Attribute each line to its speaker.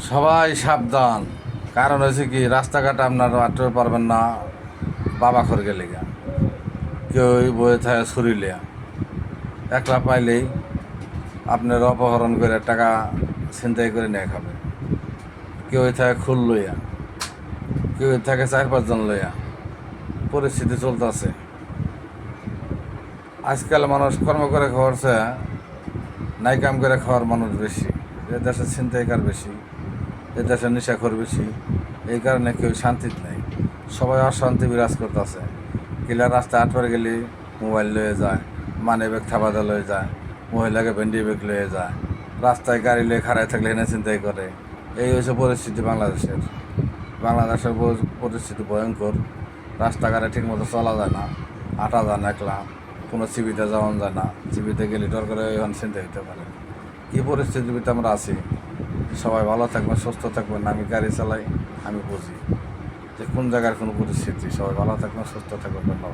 Speaker 1: সবাই সাবধান। কারণ হয়েছে কি, রাস্তাঘাট আপনার আটতে পারবেন না বাবা খর গেলে গা, কেউ বয়ে থাকে ছুরি লিয়া, একলা পাইলেই আপনার অপহরণ করে টাকা ছিনতাই করে নিয়ে খাবে। কেউ থাকে খুল লইয়া, কেউ থাকে 4-5 জন লইয়া। পরিস্থিতি চলতেছে। আজকাল মানুষ কর্ম করে খাওয়ারছে, নাই কাম করে খাওয়ার মানুষ বেশি। এ দেশে ছিনতাইকার বেশি, এ দেশে নেশাখোর বেশি। এই কারণে কেউ শান্তিতে নেই, সবাই অশান্তি বিরাজ করতেছে। কিলা রাস্তায় আটবার গেলে মোবাইল লয়ে যায়, মানি ব্যাগ থাবাতে লয়ে যায়, মহিলাকে ভেন্ডি ব্যাগ লয়ে যায়, রাস্তায় গাড়ি লয়ে খাড়ায় থাকলে এনে চিন্তাই করে। এই হচ্ছে পরিস্থিতি বাংলাদেশের। বাংলাদেশের পরিস্থিতি ভয়ঙ্কর। রাস্তাঘাটে ঠিকমতো চলা যায় না, হাঁটা যায় না, একলা কোনো চিবিতে যাওয়া যায় না। চিবিতে গেলে ডর করে এখন চিন্তা হইতে পারে। কী পরিস্থিতির ভিতরে আমরা আছি। সবাই ভালো থাকবেন, সুস্থ থাকবেন। আমি গাড়ি চালাই, আমি বুঝি যে কোন জায়গার কোনো পরিস্থিতি। সবাই ভালো থাকবেন, সুস্থ থাকবেন। ধন্যবাদ।